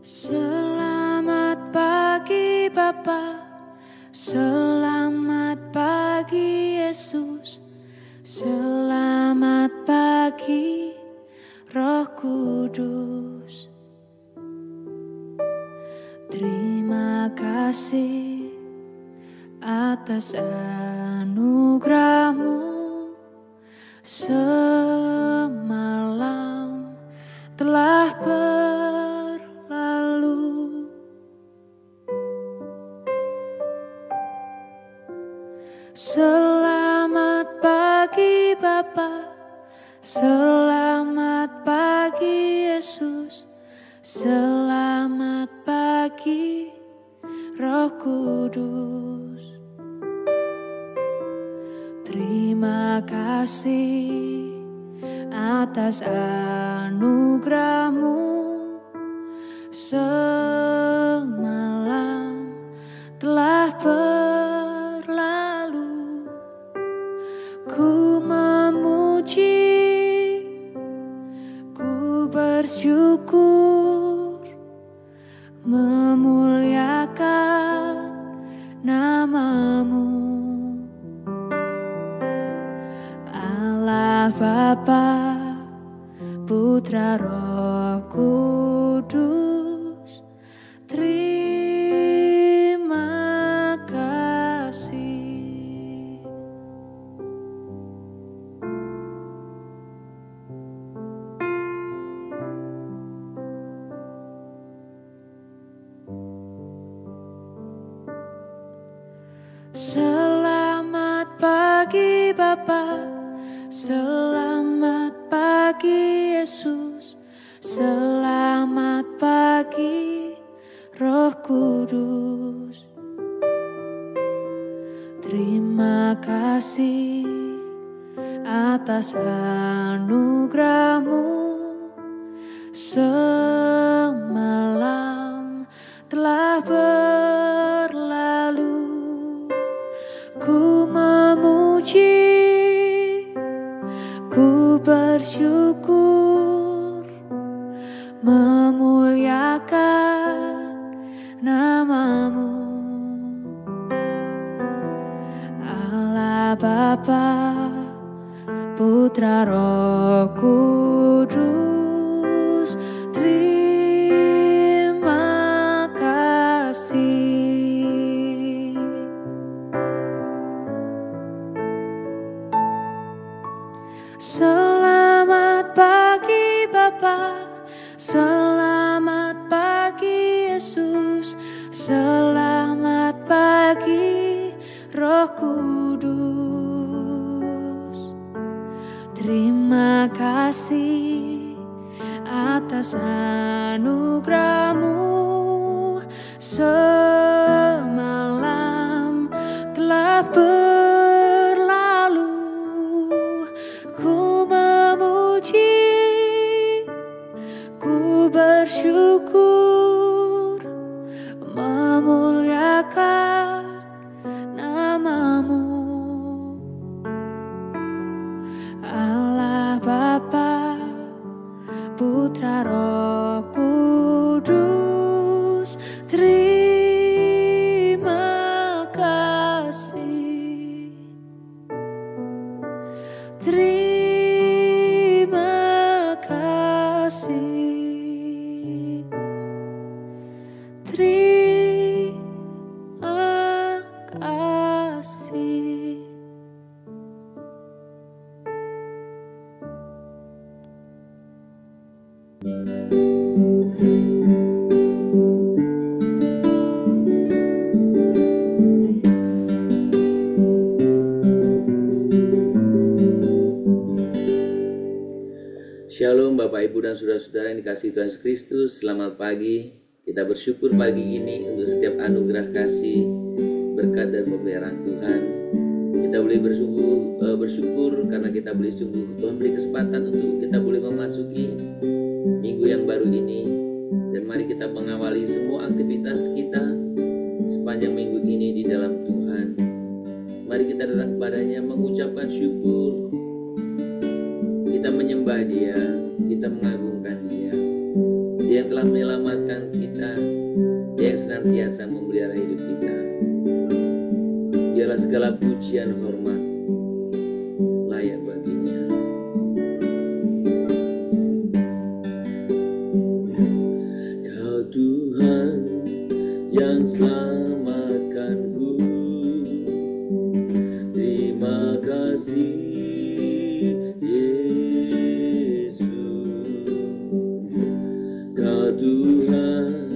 Selamat pagi Bapa, selamat pagi Yesus, selamat pagi Roh Kudus. Terima kasih atas anugerah-Mu, semalam telah berlalu. Selamat pagi Bapa, selamat pagi Yesus, selamat pagi Roh Kudus. Terima kasih atas anugerah-Mu, semalam telah berlalu. Ku memuji, ku bersyukur, memuliakan nama-Mu. Allah Bapa, Putra Roh Kudus, terima kasih. Selamat pagi Bapa, selamat pagi Yesus, selamat pagi Roh Kudus. Terima kasih atas anugerah-Mu, semalam telah berlalu. Ku memuji, ku bersyukur, memuliakan nama-Mu. Allah Bapa, Putra Roh Kudus, terima kasih. Selamat pagi Bapa, selamat pagi Yesus, selamat pagi Roh Kudus. Terima kasih atas anugerah-Mu, semalam telah berlalu. Ku memuji, ku bersyukur, memuliakan nama-Mu. Allah Bapa, Putra Roh Kudus, terima kasih. Terima kasih. Terima kasih. Shalom Bapak Ibu dan Saudara-saudara yang dikasihi Tuhan Yesus Kristus. Selamat pagi. Kita bersyukur pagi ini untuk setiap anugerah kasih, berkat dan pemeliharaan Tuhan. Kita boleh bersyukur karena kita boleh sungguh Tuhan beri kesempatan untuk kita boleh memasuki minggu yang baru ini. Dan mari kita mengawali semua aktivitas kita sepanjang minggu ini di dalam Tuhan. Mari kita datang kepadanya mengucapkan syukur. Kita menyembah Dia, kita mengagungkan Dia. Dia yang telah menyelamatkan kita senantiasa memelihara hidup kita. Biarlah segala pujian hormat layak baginya. Ya Tuhan yang selamatkanku, terima kasih Yesus. Kau Tuhan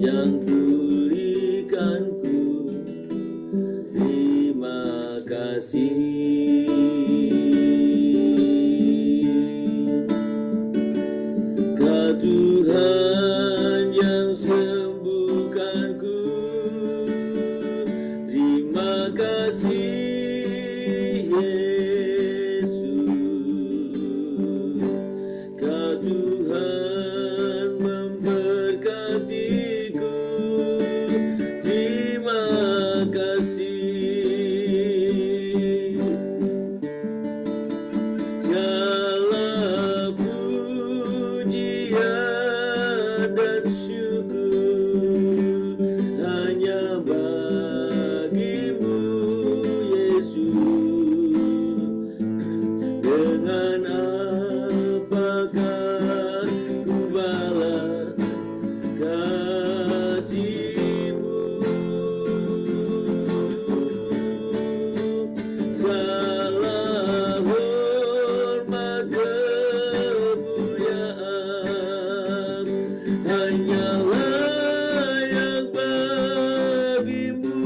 yang pulihkanku, terima kasih. Kau Tuhan yang sembuhkanku, terima kasih Yesus. Kau Tuhan memberkatiku, terima kasih. Segala pujian dan syukur hanya bagimu Yesus. Dengan apakah ku balas kasih-Mu? Segala hormat kemuliaan hanyalah yang bagimu.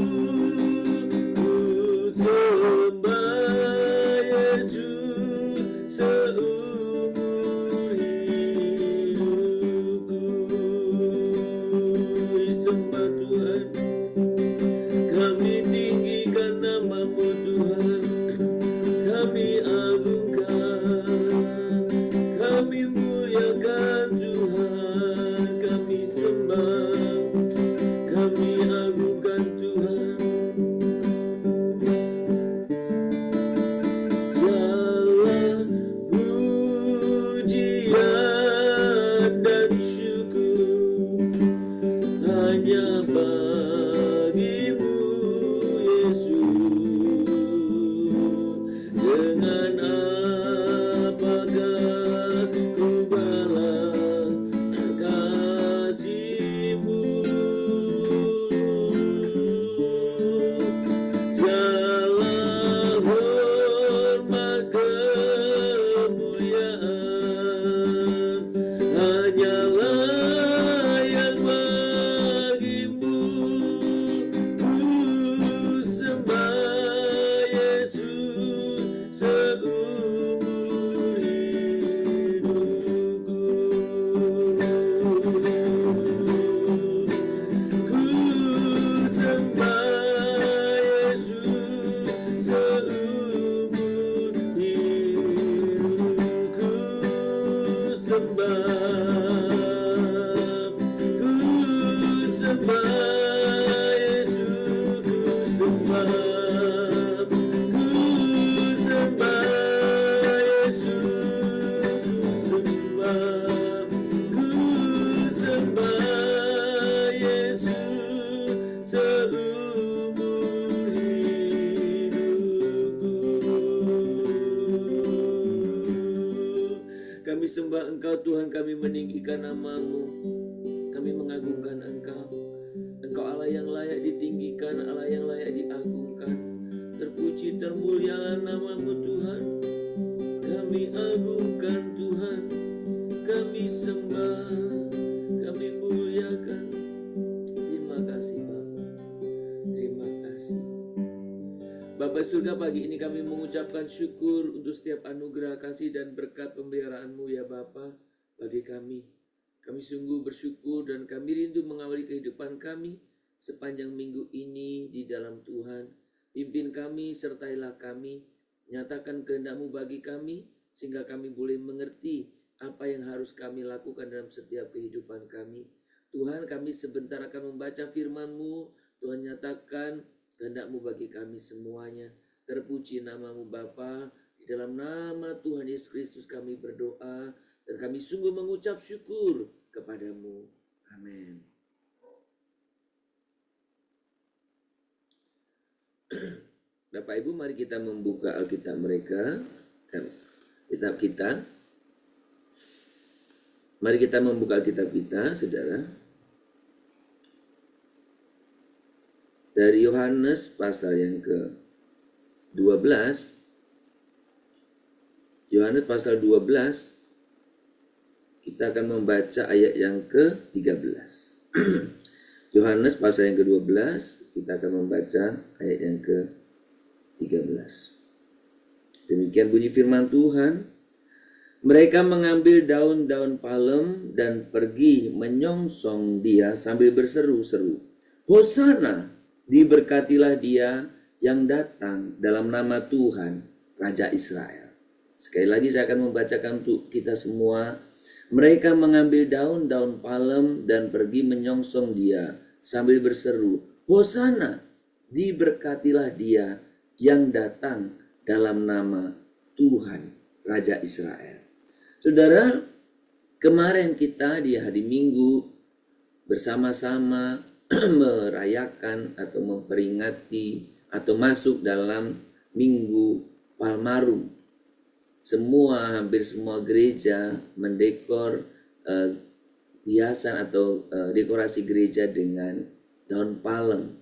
Ku sembah Yesus seumur hidupku. Sembah Tuhan, kami tinggikan nama-Mu Tuhan, kami agungkan, kami muliakan Tuhan, kami sembah, kami agungkan Tuhan. Segala pujian dan syukur hanya bagimu Yesus. Dengan apakah ku balas kasih-Mu? Segala hormat kemuliaan hanyalah yang bagimu. Ku sembah Yesus seumur hidupku. Ku sembah Yesus seumur hidupku. Ku sembah Yesus, ku sembah, ku sembah Yesus, ku sembah, ku sembah Yesus seumur hidupku. Kami sembah Engkau Tuhan, kami meninggikan nama-Mu, kami mengagungkan Engkau. Engkau Allah yang layak ditinggikan, Allah yang layak diagungkan. Terpuji termulialah nama-Mu Tuhan. Kami agungkan Tuhan, kami sembah, kami muliakan. Terima kasih Bapa, terima kasih. Bapa surga, pagi ini kami mengucapkan syukur untuk setiap anugerah kasih dan berkat pemeliharaan-Mu ya Bapa bagi kami. Kami sungguh bersyukur dan kami rindu mengawali kehidupan kami sepanjang minggu ini di dalam Tuhan. Pimpin kami, sertailah kami, nyatakan kehendak-Mu bagi kami, sehingga kami boleh mengerti apa yang harus kami lakukan dalam setiap kehidupan kami. Tuhan, kami sebentar akan membaca firman-Mu. Tuhan, nyatakan kehendak-Mu bagi kami semuanya. Terpuji nama-Mu Bapa. Di dalam nama Tuhan Yesus Kristus kami berdoa, dan kami sungguh mengucap syukur kepada-Mu. Amin. Bapak Ibu, mari kita membuka Alkitab mereka, kitab kita. Mari kita membuka Alkitab kita, saudara. Dari Yohanes pasal yang ke-12. Yohanes pasal 12. Kita akan membaca ayat yang ke-13. Yohanes pasal yang ke-12, kita akan membaca ayat yang ke-13. Demikian bunyi firman Tuhan. Mereka mengambil daun-daun palem dan pergi menyongsong dia sambil berseru-seru, Hosana, diberkatilah dia yang datang dalam nama Tuhan, Raja Israel. Sekali lagi saya akan membacakan untuk kita semua. Mereka mengambil daun-daun palem dan pergi menyongsong dia sambil berseru, Hosana, diberkatilah dia yang datang dalam nama Tuhan, Raja Israel. Saudara, kemarin kita di hari Minggu bersama-sama merayakan atau memperingati atau masuk dalam Minggu Palmarum. Hampir semua gereja mendekor hiasan atau dekorasi gereja dengan daun palem.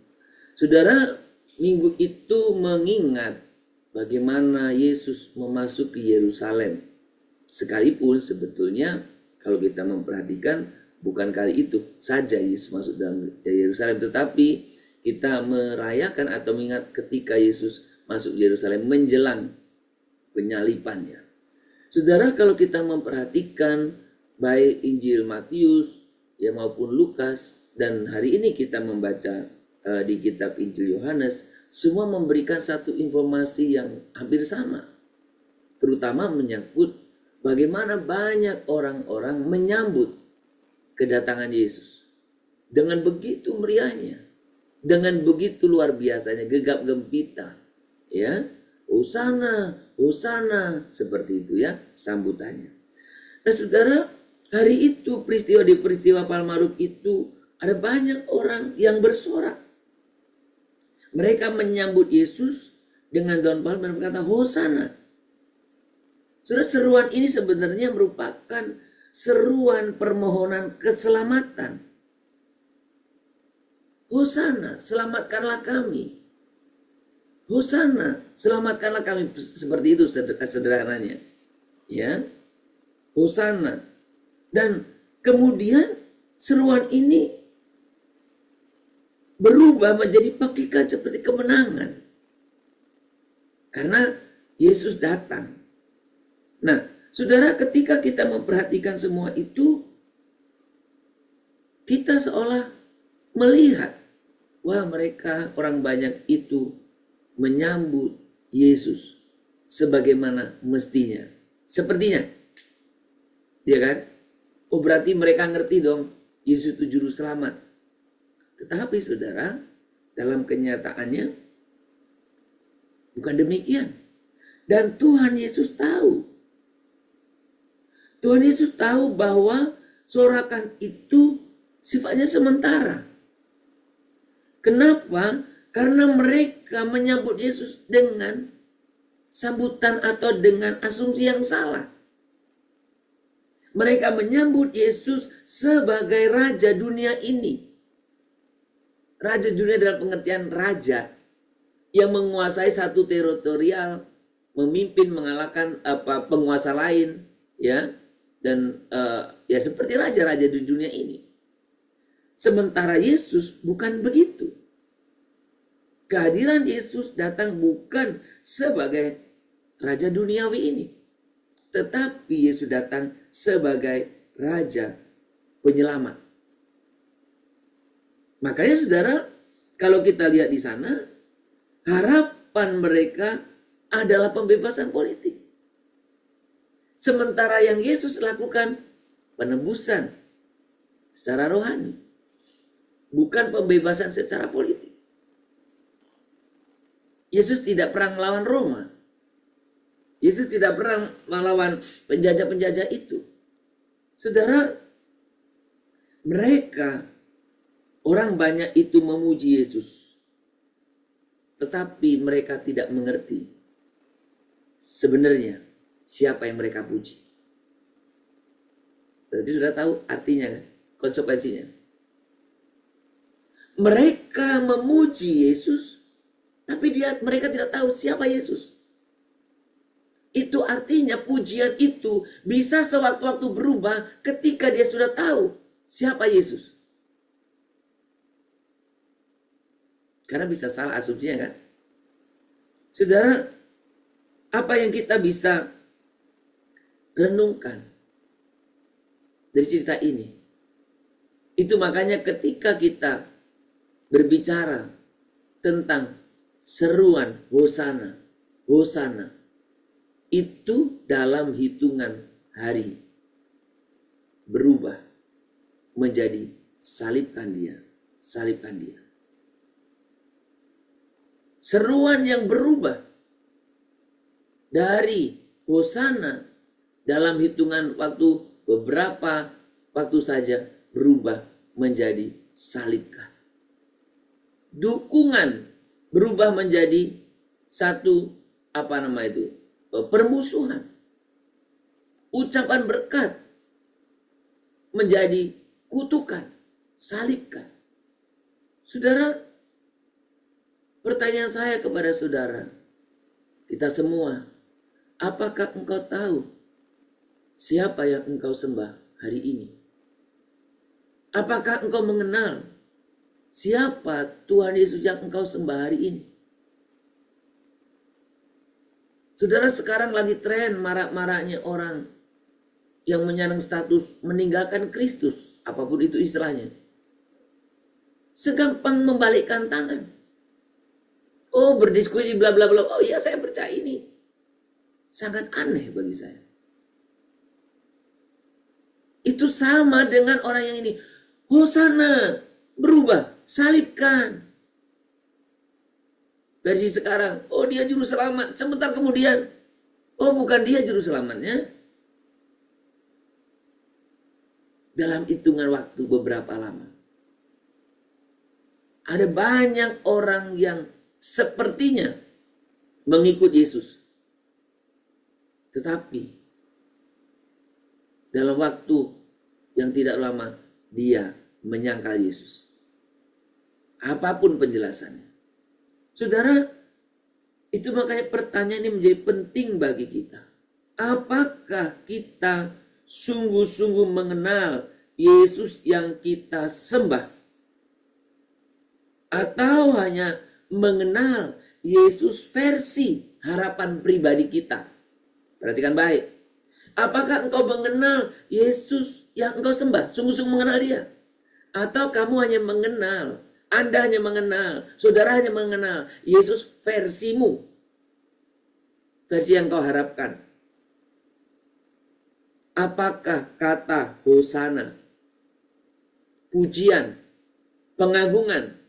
Saudara, minggu itu mengingat bagaimana Yesus memasuki Yerusalem. Sekalipun sebetulnya kalau kita memperhatikan bukan kali itu saja Yesus masuk dalam Yerusalem, tetapi kita merayakan atau mengingat ketika Yesus masuk Yerusalem menjelang penyalibannya. Saudara, kalau kita memperhatikan baik Injil Matius ya maupun Lukas, dan hari ini kita membaca di kitab Injil Yohanes, semua memberikan satu informasi yang hampir sama, terutama menyangkut bagaimana banyak orang-orang menyambut kedatangan Yesus dengan begitu meriahnya, dengan begitu luar biasanya, gegap gempita, ya. Hosana, Hosana, seperti itu ya sambutannya. Nah saudara, hari itu di peristiwa Palmarum itu ada banyak orang yang bersorak. Mereka menyambut Yesus dengan daun palem dan berkata Hosana. Saudara, seruan ini sebenarnya merupakan seruan permohonan keselamatan. Hosana, selamatkanlah kami. Hosana, selamatkanlah kami, seperti itu sederhananya. Ya. Hosana. Dan kemudian seruan ini berubah menjadi hakikat seperti kemenangan. Karena Yesus datang. Nah, saudara, ketika kita memperhatikan semua itu, kita seolah melihat, wah mereka orang banyak itu menyambut Yesus sebagaimana mestinya. Sepertinya. Ya kan? Oh berarti mereka ngerti dong Yesus itu juru selamat. Tetapi saudara, dalam kenyataannya bukan demikian. Dan Tuhan Yesus tahu. Tuhan Yesus tahu bahwa sorakan itu sifatnya sementara. Kenapa? Karena mereka menyambut Yesus dengan sambutan atau dengan asumsi yang salah. Mereka menyambut Yesus sebagai raja dunia ini. Raja dunia dalam pengertian raja yang menguasai satu teritorial, memimpin mengalahkan penguasa lain, ya, dan ya seperti raja-raja di dunia ini. Sementara Yesus bukan begitu. Kehadiran Yesus datang bukan sebagai raja duniawi ini, tetapi Yesus datang sebagai raja penyelamat. Makanya saudara, kalau kita lihat di sana, harapan mereka adalah pembebasan politik. Sementara yang Yesus lakukan penebusan secara rohani, bukan pembebasan secara politik. Yesus tidak perang melawan Roma. Yesus tidak perang melawan penjajah-penjajah itu. Saudara, mereka, orang banyak itu memuji Yesus. tetapi mereka tidak mengerti sebenarnya siapa yang mereka puji. Berarti sudah tahu artinya kan? Konsekuensinya. Mereka memuji Yesus, tapi mereka tidak tahu siapa Yesus. Itu artinya pujian itu bisa sewaktu-waktu berubah ketika dia sudah tahu siapa Yesus. Karena bisa salah asumsinya kan? Saudara, apa yang kita bisa renungkan dari cerita ini? Itu makanya ketika kita berbicara tentang seruan Hosana, Hosana, itu dalam hitungan hari berubah menjadi salibkan dia, salibkan dia. Seruan yang berubah dari Hosana dalam hitungan waktu beberapa waktu saja berubah menjadi salibkan. Dukungan berubah menjadi satu permusuhan. Ucapan berkat menjadi kutukan, salibkan. Saudara, pertanyaan saya kepada saudara, kita semua, apakah engkau tahu siapa yang engkau sembah hari ini? Apakah engkau mengenal siapa Tuhan Yesus yang engkau sembah hari ini? Saudara, sekarang lagi tren marak-maraknya orang yang menyandang status meninggalkan Kristus, apapun itu istilahnya. Segampang membalikkan tangan. Oh, berdiskusi bla bla bla. Oh iya, saya percaya ini. Sangat aneh bagi saya. Itu sama dengan orang yang ini. Hosana, berubah, salibkan. Versi sekarang, oh dia juru selamat. Sebentar kemudian, oh bukan dia juru selamatnya. Dalam hitungan waktu beberapa lama. Ada banyak orang yang sepertinya mengikut Yesus. Tetapi dalam waktu yang tidak lama dia menyangkal Yesus. Apapun penjelasannya. Saudara, itu makanya pertanyaan ini menjadi penting bagi kita. Apakah kita sungguh-sungguh mengenal Yesus yang kita sembah? Atau hanya mengenal Yesus versi harapan pribadi kita? Perhatikan baik. Apakah engkau mengenal Yesus yang engkau sembah? Sungguh-sungguh mengenal dia? Atau kamu hanya mengenal, Anda hanya mengenal, saudara hanya mengenal Yesus versimu? Versi yang kau harapkan. Apakah kata Hosana, pujian, pengagungan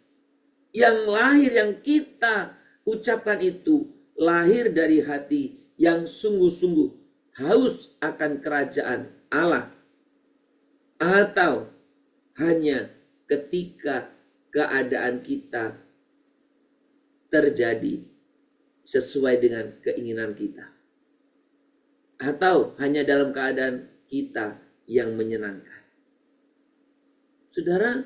yang lahir, yang kita ucapkan itu lahir dari hati yang sungguh-sungguh haus akan kerajaan Allah, atau hanya ketika keadaan kita terjadi sesuai dengan keinginan kita, atau hanya dalam keadaan kita yang menyenangkan? Saudara,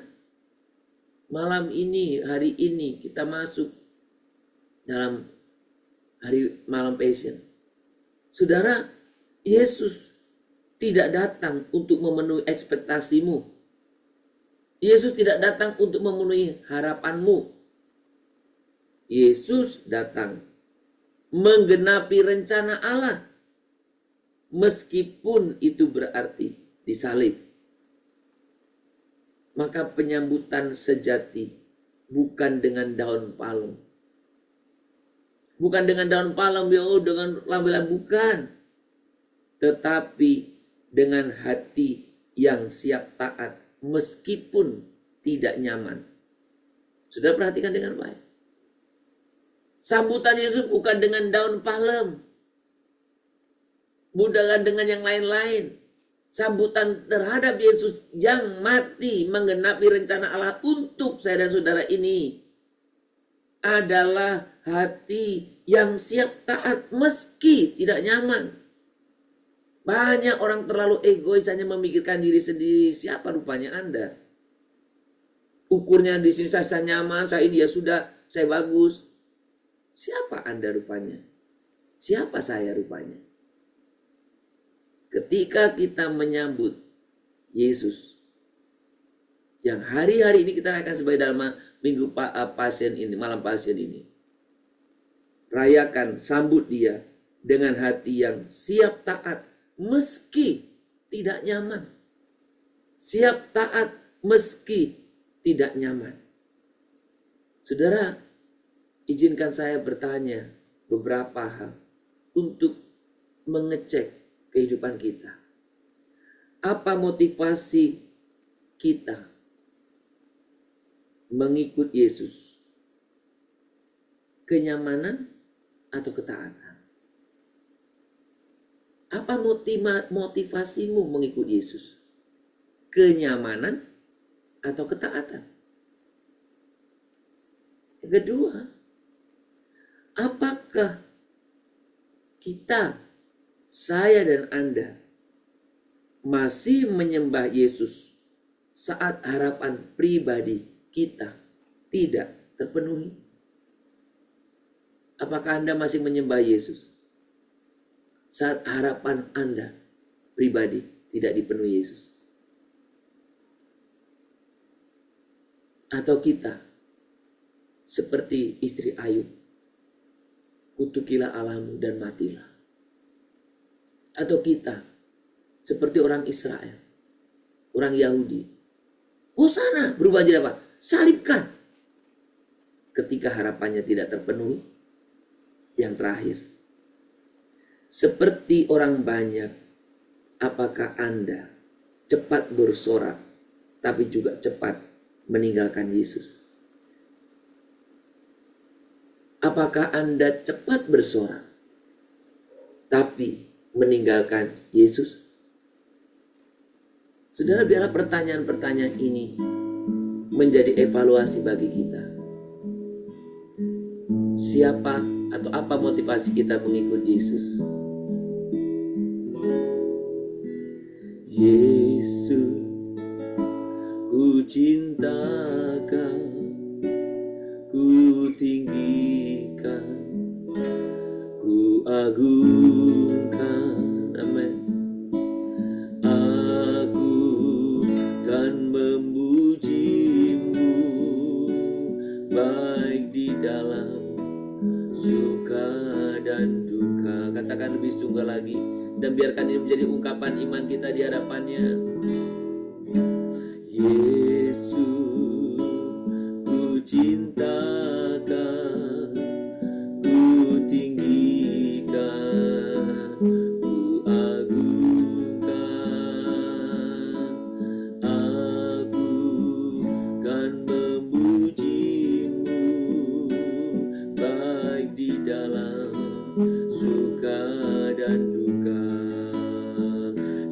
malam ini, hari ini kita masuk dalam malam Passion. Saudara, Yesus tidak datang untuk memenuhi ekspektasimu. Yesus tidak datang untuk memenuhi harapanmu. Yesus datang menggenapi rencana Allah. Meskipun itu berarti disalib. Maka penyambutan sejati bukan dengan daun palem. Bukan dengan daun palem, dengan lambelan, bukan. Tetapi dengan hati yang siap taat meskipun tidak nyaman. Sudah perhatikan dengan baik. Sambutan Yesus bukan dengan daun palem. Bukan dengan yang lain-lain. Sambutan terhadap Yesus yang mati menggenapi rencana Allah untuk saya dan saudara ini adalah hati yang siap taat meski tidak nyaman. Banyak orang terlalu egois, hanya memikirkan diri sendiri. Siapa rupanya Anda? Ukurnya di sini, saya nyaman, saya ini ya sudah, saya bagus. Siapa Anda rupanya? Siapa saya rupanya? Ketika kita menyambut Yesus, yang hari-hari ini kita akan sebagai dalam minggu pasien ini, malam pasien ini, rayakan, sambut dia dengan hati yang siap taat meski tidak nyaman. Siap taat meski tidak nyaman. Saudara, izinkan saya bertanya beberapa hal untuk mengecek kehidupan kita. Apa motivasi kita mengikut Yesus? Kenyamanan atau ketaatan? Apa motivasimu mengikut Yesus? Kenyamanan atau ketaatan? Yang kedua, apakah kita, saya dan Anda, masih menyembah Yesus saat harapan pribadi kita tidak terpenuhi? Apakah Anda masih menyembah Yesus saat harapan Anda pribadi tidak dipenuhi Yesus? Atau kita seperti istri Ayub, kutukilah Allahmu dan matilah? Atau kita seperti orang Israel, orang Yahudi, Hosana, berubah jadi apa? Salibkan. Ketika harapannya tidak terpenuhi. Yang terakhir, seperti orang banyak, apakah Anda cepat bersorak tapi juga cepat meninggalkan Yesus? Apakah Anda cepat bersorak tapi meninggalkan Yesus? Saudara, biarlah pertanyaan-pertanyaan ini menjadi evaluasi bagi kita. Siapa atau apa motivasi kita mengikut Yesus? Yesus, ku cintakan, ku tinggikan, ku agungkan, amin. Aku kan memujimu, baik di dalam suka dan duka. Katakan lebih sungguh lagi, dan biarkan ini menjadi ungkapan iman kita di hadapannya. Yesus, ku cintakan, ku tinggikan, ku agungkan. Aku kan memujimu, baik di dalam suka dan duka.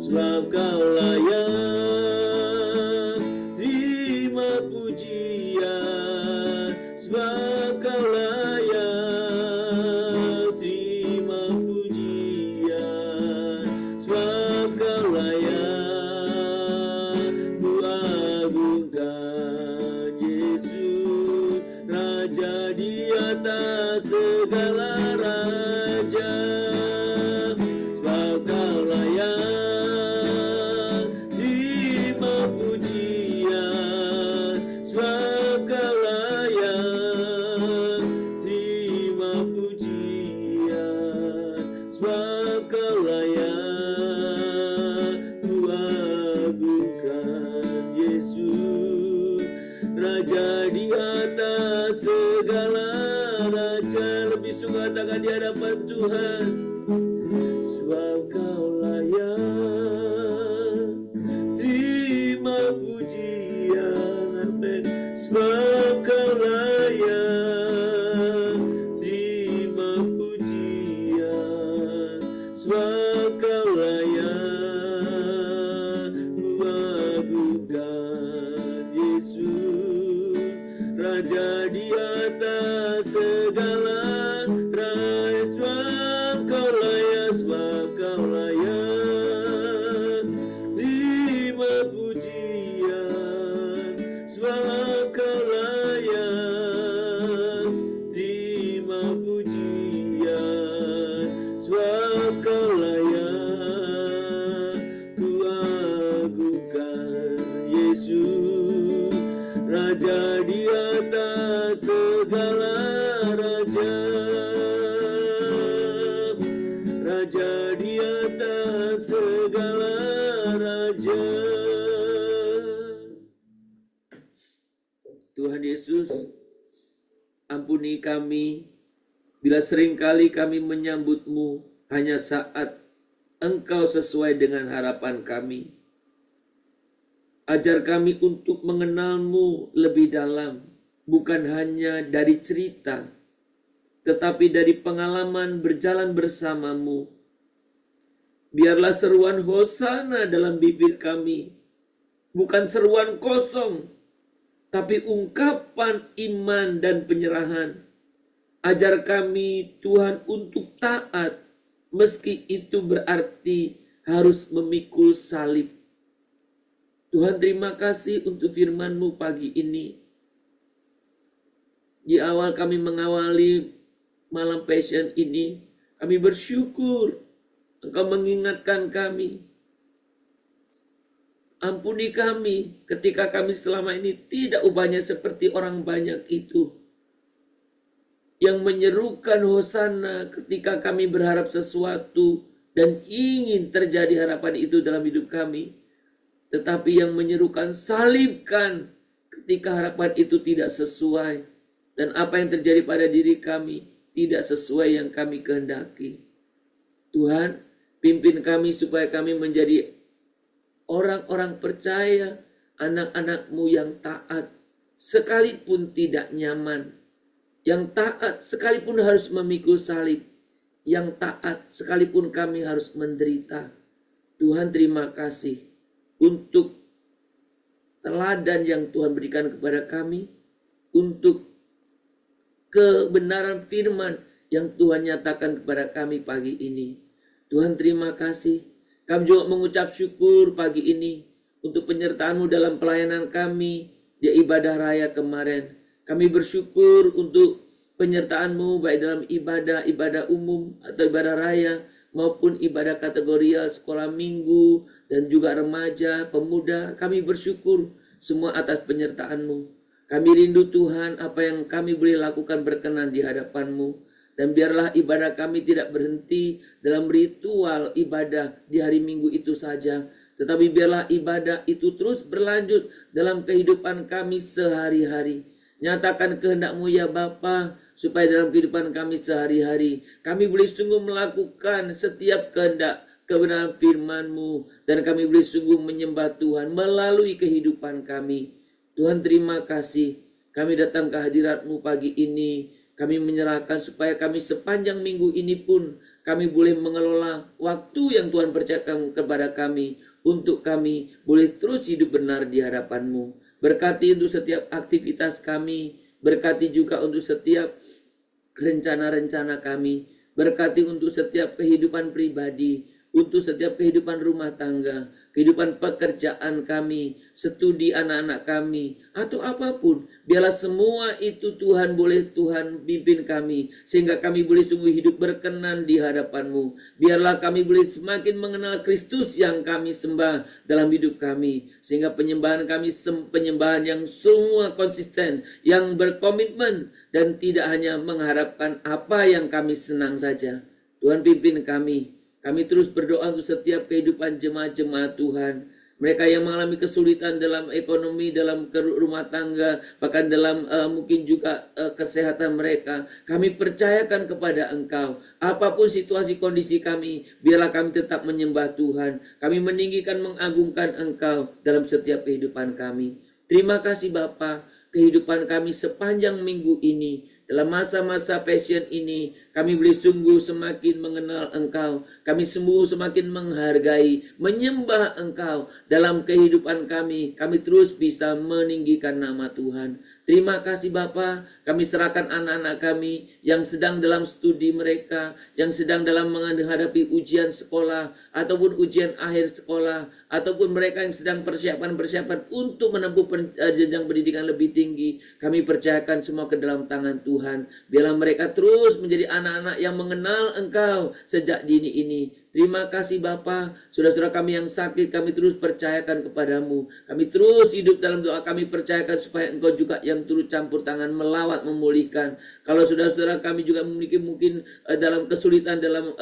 Sebab Kau layak terima pujian, sebab Kau layak terima pujian, sebab Kau layak ku agungkan. Yesus, Raja di atas segala raja, sebab Kau layak terima pujian, sebab Kau layak terima pujian, sebab Kau layak ku agungkan. Yesus, Raja di atas segala raja. Lebih sungguh katakan di hadapan Tuhan, sebab Kau layak terima pujian, amin. Sebab Kau layak terima pujian, sebab Kau layak ku agungkan. Yesus, Raja di atas Raja di atas segala raja, Raja di atas segala raja. Tuhan Yesus, ampuni kami bila seringkali kami menyambut-Mu hanya saat Engkau sesuai dengan harapan kami. Ajar kami untuk mengenal-Mu lebih dalam, bukan hanya dari cerita, tetapi dari pengalaman berjalan bersama-Mu. Biarlah seruan Hosana dalam bibir kami, bukan seruan kosong, tapi ungkapan iman dan penyerahan. Ajar kami, Tuhan, untuk taat, meski itu berarti harus memikul salib. Tuhan, terima kasih untuk firman-Mu pagi ini. Di awal kami mengawali malam Passion ini, kami bersyukur Engkau mengingatkan kami. Ampuni kami ketika kami selama ini tidak ubahnya seperti orang banyak itu, yang menyerukan Hosana ketika kami berharap sesuatu dan ingin terjadi harapan itu dalam hidup kami. Tetapi yang menyerukan salibkan ketika harapan itu tidak sesuai. Dan apa yang terjadi pada diri kami tidak sesuai yang kami kehendaki. Tuhan, pimpin kami supaya kami menjadi orang-orang percaya, anak-anak-Mu yang taat, sekalipun tidak nyaman. Yang taat sekalipun harus memikul salib. Yang taat sekalipun kami harus menderita. Tuhan, terima kasih untuk teladan yang Tuhan berikan kepada kami, untuk kebenaran firman yang Tuhan nyatakan kepada kami pagi ini. Tuhan, terima kasih. Kami juga mengucap syukur pagi ini untuk penyertaan-Mu dalam pelayanan kami di ibadah raya kemarin. Kami bersyukur untuk penyertaan-Mu baik dalam ibadah umum atau ibadah raya, maupun ibadah kategorial sekolah minggu dan juga remaja, pemuda. Kami bersyukur semua atas penyertaan-Mu. Kami rindu Tuhan apa yang kami boleh lakukan berkenan di hadapan-Mu. Dan biarlah ibadah kami tidak berhenti dalam ritual ibadah di hari Minggu itu saja. Tetapi biarlah ibadah itu terus berlanjut dalam kehidupan kami sehari-hari. Nyatakan kehendak-Mu ya Bapa, supaya dalam kehidupan kami sehari-hari, kami boleh sungguh melakukan setiap kehendak kebenaran firman-Mu. Dan kami boleh sungguh menyembah Tuhan melalui kehidupan kami. Tuhan, terima kasih. Kami datang ke hadirat-Mu pagi ini. Kami menyerahkan supaya kami sepanjang minggu ini pun kami boleh mengelola waktu yang Tuhan percayakan kepada kami, untuk kami boleh terus hidup benar di hadapan-Mu. Berkati untuk setiap aktivitas kami, berkati juga untuk setiap rencana-rencana kami, berkati untuk setiap kehidupan pribadi, untuk setiap kehidupan rumah tangga, kehidupan pekerjaan kami, studi anak-anak kami, atau apapun. Biarlah semua itu Tuhan boleh Tuhan pimpin kami, sehingga kami boleh sungguh hidup berkenan di hadapan-Mu. Biarlah kami boleh semakin mengenal Kristus yang kami sembah dalam hidup kami, sehingga penyembahan kami penyembahan yang semua konsisten, yang berkomitmen, dan tidak hanya mengharapkan apa yang kami senang saja. Tuhan, pimpin kami. Kami terus berdoa untuk setiap kehidupan jemaat-jemaat Tuhan. Mereka yang mengalami kesulitan dalam ekonomi, dalam rumah tangga, bahkan dalam mungkin juga kesehatan mereka. Kami percayakan kepada Engkau. Apapun situasi kondisi kami, biarlah kami tetap menyembah Tuhan. Kami meninggikan, mengagungkan Engkau dalam setiap kehidupan kami. Terima kasih Bapa, kehidupan kami sepanjang minggu ini. Dalam masa-masa Passion ini, kami boleh sungguh semakin mengenal Engkau. Kami semakin menghargai, menyembah Engkau dalam kehidupan kami. Kami terus bisa meninggikan nama Tuhan. Terima kasih Bapa, kami serahkan anak-anak kami yang sedang dalam studi mereka, yang sedang dalam menghadapi ujian sekolah, ataupun ujian akhir sekolah, ataupun mereka yang sedang persiapan untuk menempuh jenjang pendidikan lebih tinggi. Kami percayakan semua ke dalam tangan Tuhan. Biarlah mereka terus menjadi anak-anak yang mengenal Engkau sejak dini ini. Terima kasih Bapa, saudara-saudara kami yang sakit kami terus percayakan kepadamu. Kami terus hidup dalam doa, kami percayakan supaya Engkau juga yang turut campur tangan melawat, memulihkan. Kalau saudara-saudara kami juga memiliki mungkin dalam kesulitan dalam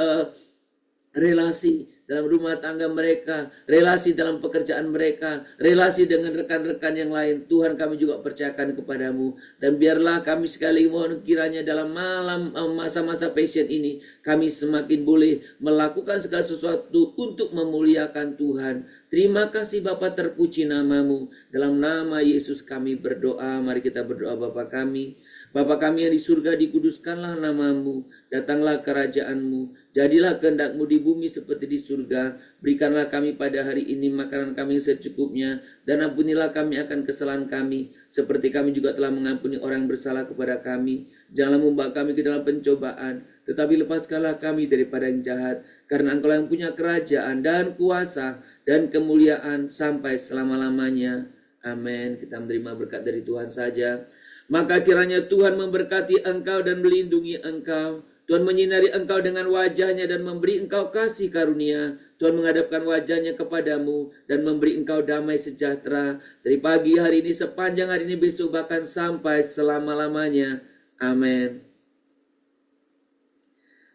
relasi dalam rumah tangga mereka, relasi dalam pekerjaan mereka, relasi dengan rekan-rekan yang lain, Tuhan kami juga percayakan kepadamu. Dan biarlah kami sekali mohon kiranya dalam malam masa-masa passion ini, kami semakin boleh melakukan segala sesuatu untuk memuliakan Tuhan. Terima kasih Bapa, terpuji namamu. Dalam nama Yesus kami berdoa. Mari kita berdoa. Bapa kami yang di surga, dikuduskanlah namamu. Datanglah kerajaanmu. Jadilah kehendakmu di bumi seperti di surga. Berikanlah kami pada hari ini makanan kami yang secukupnya. Dan ampunilah kami akan kesalahan kami, seperti kami juga telah mengampuni orang yang bersalah kepada kami. Janganlah membawa kami ke dalam pencobaan, tetapi lepaskanlah kami daripada yang jahat. Karena Engkau yang punya kerajaan dan kuasa dan kemuliaan sampai selama-lamanya. Amin. Kita menerima berkat dari Tuhan saja. Maka kiranya Tuhan memberkati engkau dan melindungi engkau. Tuhan menyinari engkau dengan wajahnya dan memberi engkau kasih karunia. Tuhan menghadapkan wajahnya kepadamu dan memberi engkau damai sejahtera. Dari pagi hari ini, sepanjang hari ini, besok bahkan sampai selama-lamanya. Amin.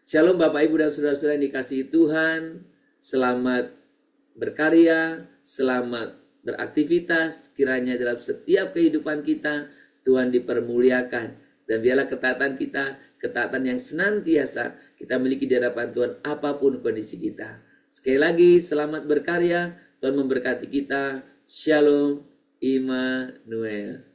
Shalom Bapak Ibu dan Saudara-saudara yang dikasihi Tuhan. Selamat berkarya, selamat beraktivitas. Kiranya dalam setiap kehidupan kita Tuhan dipermuliakan. Dan biarlah ketaatan kita, ketaatan yang senantiasa kita miliki di hadapan Tuhan apapun kondisi kita. Sekali lagi selamat berkarya, Tuhan memberkati kita. Shalom Immanuel.